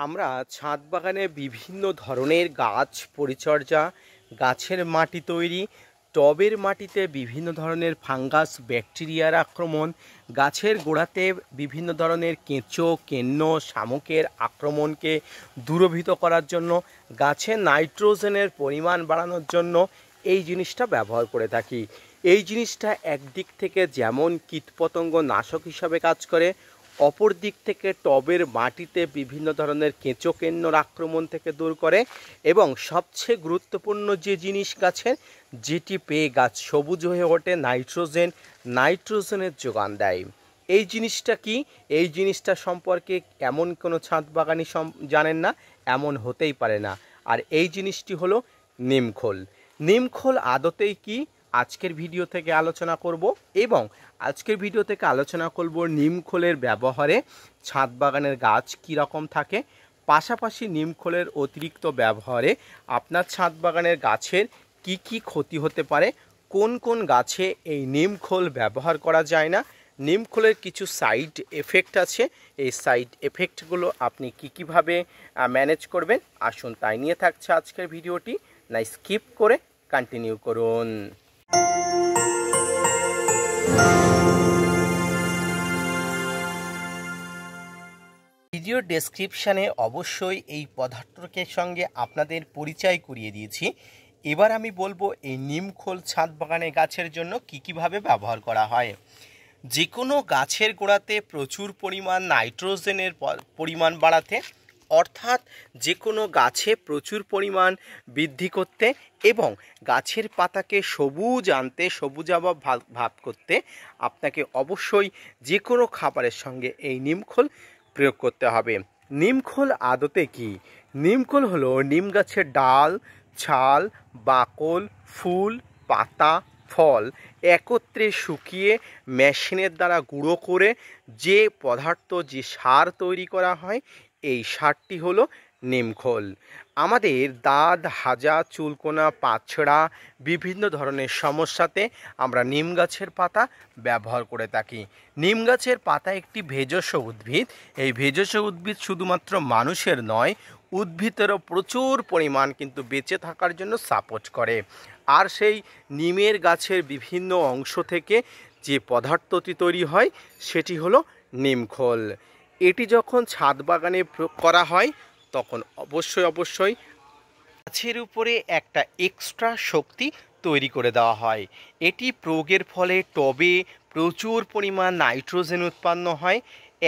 আমরা ছাদ বাগানে বিভিন্ন ধরনের গাছ পরিচর্যা, গাছের মাটি তৈরি, টবের মাটিতে বিভিন্ন ধরনের ফাঙ্গাস ব্যাকটেরিয়ার আক্রমণ, গাছের গোড়াতে বিভিন্ন ধরনের কেঁচো কেন্ন শামুকের আক্রমণকে দূরীভূত করার জন্য, গাছে নাইট্রোজেনের পরিমাণ বাড়ানোর জন্য এই জিনিসটা ব্যবহার করে থাকি। এই জিনিসটা একদিক থেকে যেমন কীটপতঙ্গ নাশক হিসাবে কাজ করে, অপর দিক থেকে টবের মাটিতে বিভিন্ন ধরনের কেঁচো কেন্নর আক্রমণ থেকে দূর করে, এবং সবচেয়ে গুরুত্বপূর্ণ যে জিনিস গাছের, যেটি পেয়ে গাছ সবুজ হয়ে ওঠে, নাইট্রোজেনের যোগান দেয়। এই জিনিসটা কি? এই জিনিসটা সম্পর্কে এমন কোনো ছাদ বাগানি জানেন না, এমন হতেই পারে না। আর এই জিনিসটি হলো নিমখোল। নিমখোল আদতেই কি আজকের ভিডিও থেকে আলোচনা করব, এবং আজকের ভিডিও থেকে আলোচনা করব নিমখোলের ব্যবহারে ছাদ বাগানের গাছ কী রকম থাকে, পাশাপাশি নিমখোলের অতিরিক্ত ব্যবহারে আপনার ছাদ বাগানের গাছের কি কি ক্ষতি হতে পারে, কোন কোন গাছে এই নিমখোল ব্যবহার করা যায় না, নিমখোলের কিছু সাইড এফেক্ট আছে, এই সাইড এফেক্টগুলো আপনি কীভাবে ম্যানেজ করবেন, আসুন তাই নিয়ে থাকছে আজকের ভিডিওটি। না স্কিপ করে কন্টিনিউ করুন। ভিডিও ডেসক্রিপশানে অবশ্যই এই পদার্থকের সঙ্গে আপনাদের পরিচয় করিয়ে দিয়েছি। এবার আমি বলবো এই নিমখোল ছাদ বাগানে গাছের জন্য কীভাবে ব্যবহার করা হয়। যে কোনো গাছের গোড়াতে প্রচুর পরিমাণ নাইট্রোজেনের পরিমাণ বাড়াতে, অর্থাৎ যে কোনো গাছে প্রচুর পরিমাণ বৃদ্ধি করতে এবং গাছের পাতাকে সবুজ আনতে, সবুজাভ ভাব করতে আপনাকে অবশ্যই যে কোনো খাবারের সঙ্গে এই নিমখোল প্রয়োগ করতে হবে। নিমখোল আদতে কি? নিমখোল হলো নিম গাছের ডাল, ছাল, বাকল, ফুল, পাতা, ফল একত্রে শুকিয়ে মেশিনের দ্বারা গুঁড়ো করে যে পদার্থ, যে সার তৈরি করা হয়, এই সারটি হলো নিমখোল। আমাদের দাঁত, হাজা, চুলকোনা, পাছড়া বিভিন্ন ধরনের সমস্যাতে আমরা নিম গাছের পাতা ব্যবহার করে থাকি। নিম গাছের পাতা একটি ভেষজ উদ্ভিদ। এই ভেষজ উদ্ভিদ শুধুমাত্র মানুষের নয়, উদ্ভিদেরও প্রচুর পরিমাণ কিন্তু বেঁচে থাকার জন্য সাপোর্ট করে। আর সেই নিমের গাছের বিভিন্ন অংশ থেকে যে পদার্থটি তৈরি হয় সেটি হলো নিমখোল। এটি যখন ছাদ বাগানে প্রয়োগ করা হয় তখন অবশ্যই গাছের উপরে একটা এক্সট্রা শক্তি তৈরি করে দেওয়া হয়। এটি প্রয়োগের ফলে টবে প্রচুর পরিমাণ নাইট্রোজেন উৎপন্ন হয়।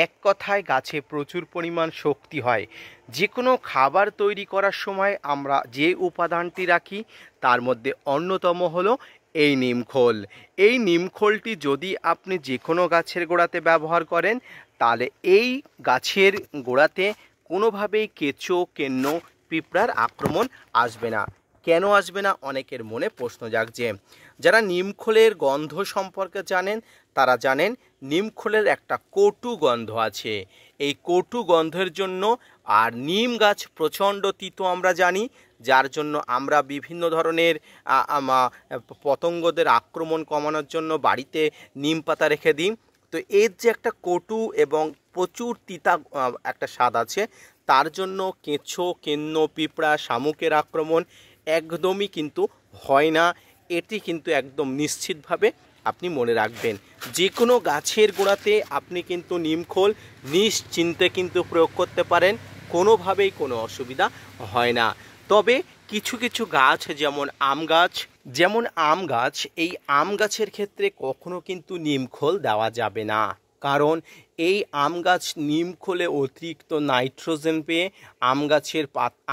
এক কথায় গাছে প্রচুর পরিমাণ শক্তি হয়। যে কোনো খাবার তৈরি করার সময় আমরা যে উপাদানটি রাখি তার মধ্যে অন্যতম হলো এই নিমখোল। এই নিমখোলটি যদি আপনি যে কোনো গাছের গোড়াতে ব্যবহার করেন তাহলে এই গাছের গোড়াতে কোনোভাবেই কেঁচো কেন্ন পিঁপড়ার আক্রমণ আসবে না। কেন আসবে না? অনেকের মনে প্রশ্ন জাগছে। যারা নিমখোলের গন্ধ সম্পর্কে জানেন তারা জানেন নিমখোলের একটা কটু গন্ধ আছে। এই কটু গন্ধের জন্য, আর নিম গাছ প্রচণ্ড তিতো আমরা জানি, যার জন্য আমরা বিভিন্ন ধরনের পতঙ্গদের আক্রমণ কমানোর জন্য বাড়িতে নিম পাতা রেখে দিই। তো এর যে একটা কটু এবং প্রচুর তিতা একটা স্বাদ আছে, তার জন্য কেঁচো কেন্ন পিঁপড়া শামুকের আক্রমণ একদমই কিন্তু হয় না। এটি কিন্তু একদম নিশ্চিতভাবে আপনি মনে রাখবেন। যে কোনো গাছের গোড়াতে আপনি কিন্তু নিমখোল নিশ্চিন্তে কিন্তু প্রয়োগ করতে পারেন, কোনোভাবেই কোনো অসুবিধা হয় না। তবে কিছু কিছু গাছ যেমন আম গাছ, এই আম গাছের ক্ষেত্রে কখনো কিন্তু নিমখোল দেওয়া যাবে না, কারণ এই আম গাছ নিমখোলে অতিরিক্ত নাইট্রোজেন পেয়ে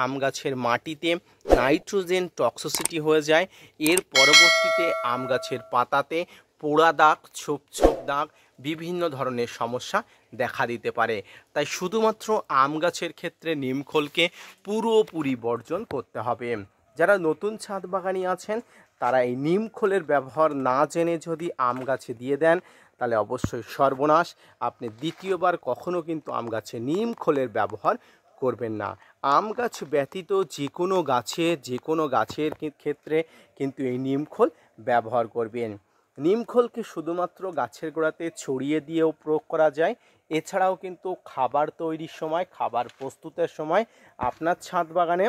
আম গাছের মাটিতে নাইট্রোজেন টক্সিসিটি হয়ে যায়। এর পরবর্তীতে আম গাছের পাতাতে পোড়া দাগ, ছোপ ছোপ দাগ, বিভিন্ন ধরনের সমস্যা দেখা দিতে পারে। তাই শুধুমাত্র আম গাছের ক্ষেত্রে নিমখোলকে পুরোপুরি বর্জন করতে হবে। যারা নতুন ছাদ বাগানি আছেন তারা এই নিমখোলের ব্যবহার না জেনে যদি আম গাছে দিয়ে দেন তাহলে অবশ্যই সর্বনাশ। আপনি দ্বিতীয়বার কখনো কিন্তু আম গাছে নিমখোলের ব্যবহার করবেন না। আম গাছ ব্যতীত যে কোনো গাছের ক্ষেত্রে কিন্তু এই নিমখোল ব্যবহার করবেন। নিমখোলকে শুধুমাত্র গাছের গোড়াতে ছড়িয়ে দিয়েও প্রয়োগ করা যায়, এছাড়াও কিন্তু খাবার তৈরির সময়, খাবার প্রস্তুতের সময় আপনার ছাদ বাগানে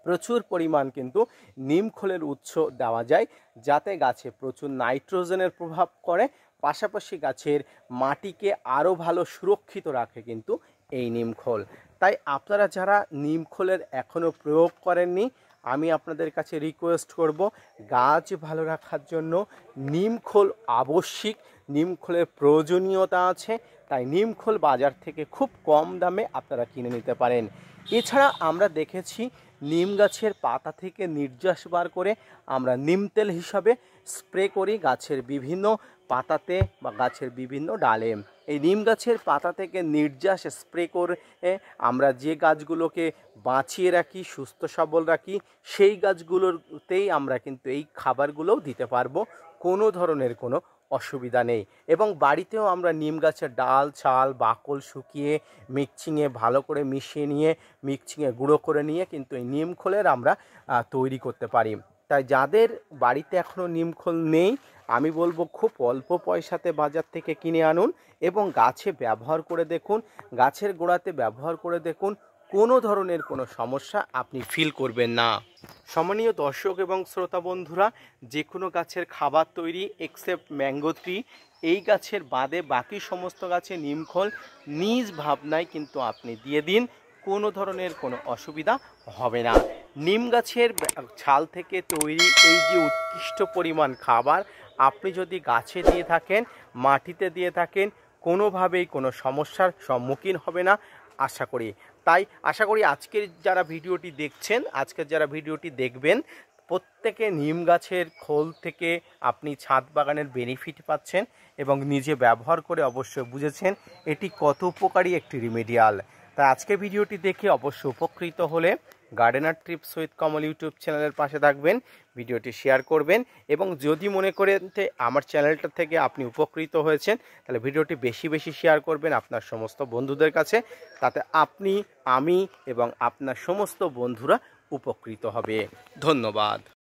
প্রচুর পরিমাণ কিন্তু নিমখোলের উৎস দেওয়া যায়, যাতে গাছে প্রচুর নাইট্রোজেনের প্রভাব করে, পাশাপাশি গাছের মাটিকে আরও ভালো সুরক্ষিত রাখে কিন্তু এই নিমখোল। তাই আপনারা যারা নিমখোলের এখনও প্রয়োগ করেননি, আমি আপনাদের কাছে রিকোয়েস্ট করব, গাছ ভালো রাখার জন্য নিমখোল আবশ্যিক, নিমখোলের প্রয়োজনীয়তা আছে। তাই নিমখোল বাজার থেকে খুব কম দামে আপনারা কিনে নিতে পারেন। এছাড়া আমরা দেখেছি নিম গাছের পাতা থেকে নির্যাস বার করে আমরা নিম তেল হিসাবে স্প্রে করি গাছের বিভিন্ন পাতাতে বা গাছের বিভিন্ন ডালে। এই নিম গাছের পাতা থেকে নির্যাস স্প্রে করে আমরা যে গাছগুলোকে বাঁচিয়ে রাখি, সুস্থ সবল রাখি, সেই গাছগুলোতেই আমরা কিন্তু এই খাবারগুলোও দিতে পারবো, কোনো ধরনের কোনো অসুবিধা নেই। এবং বাড়িতেও আমরা নিম গাছের ডাল, ছাল, বাকল শুকিয়ে মিক্সিংয়ে ভালো করে মিশিয়ে নিয়ে, মিক্সিংয়ে গুঁড়ো করে নিয়ে কিন্তু এই নিমখোলের আমরা তৈরি করতে পারি। তাই যাদের বাড়িতে এখনও নিমখোল নেই, আমি বলবো খুব অল্প পয়সাতে বাজার থেকে কিনে আনুন এবং গাছে ব্যবহার করে দেখুন, গাছের গোড়াতে ব্যবহার করে দেখুন, কোনো ধরনের কোনো সমস্যা আপনি ফিল করবেন না। সম্মানীয় দর্শক এবং শ্রোতা বন্ধুরা, যে কোনো গাছের খাবার তৈরি এক্সেপ্ট ম্যাঙ্গো ট্রি, এই গাছের বাদে বাকি সমস্ত গাছে নিমখোল নিজ ভাবনায় কিন্তু আপনি দিয়ে দিন, কোনো ধরনের কোনো অসুবিধা হবে না। নিম গাছের ছাল থেকে তৈরি এই যে উৎকৃষ্ট পরিমাণ খাবার আপনি যদি গাছে দিয়ে থাকেন, মাটিতে দিয়ে থাকেন, কোনোভাবেই কোনো সমস্যার সম্মুখীন হবে না আশা করি। তাই আশা করি আজকের যারা ভিডিওটি দেখছেন, আজকের যারা ভিডিওটি দেখবেন, প্রত্যেকে নিম গাছের খোল থেকে আপনি ছাদ বাগানের বেনিফিট পাচ্ছেন এবং নিজে ব্যবহার করে অবশ্যই বুঝেছেন এটি কত উপকারী একটি রিমেডিয়াল। তাই আজকের ভিডিওটি দেখে অবশ্যই উপকৃত হলে gardener TRIPS with Kamal YouTube চ্যানেলের পাশে থাকবেন, ভিডিওটি শেয়ার করবেন এবং যদি মনে করেন যে আমার চ্যানেলটা থেকে আপনি উপকৃত হয়েছেন, তাহলে ভিডিওটি বেশি বেশি শেয়ার করবেন আপনার সমস্ত বন্ধুদের কাছে, তাতে আপনি, আমি এবং আপনার সমস্ত বন্ধুরা উপকৃত হবে। ধন্যবাদ।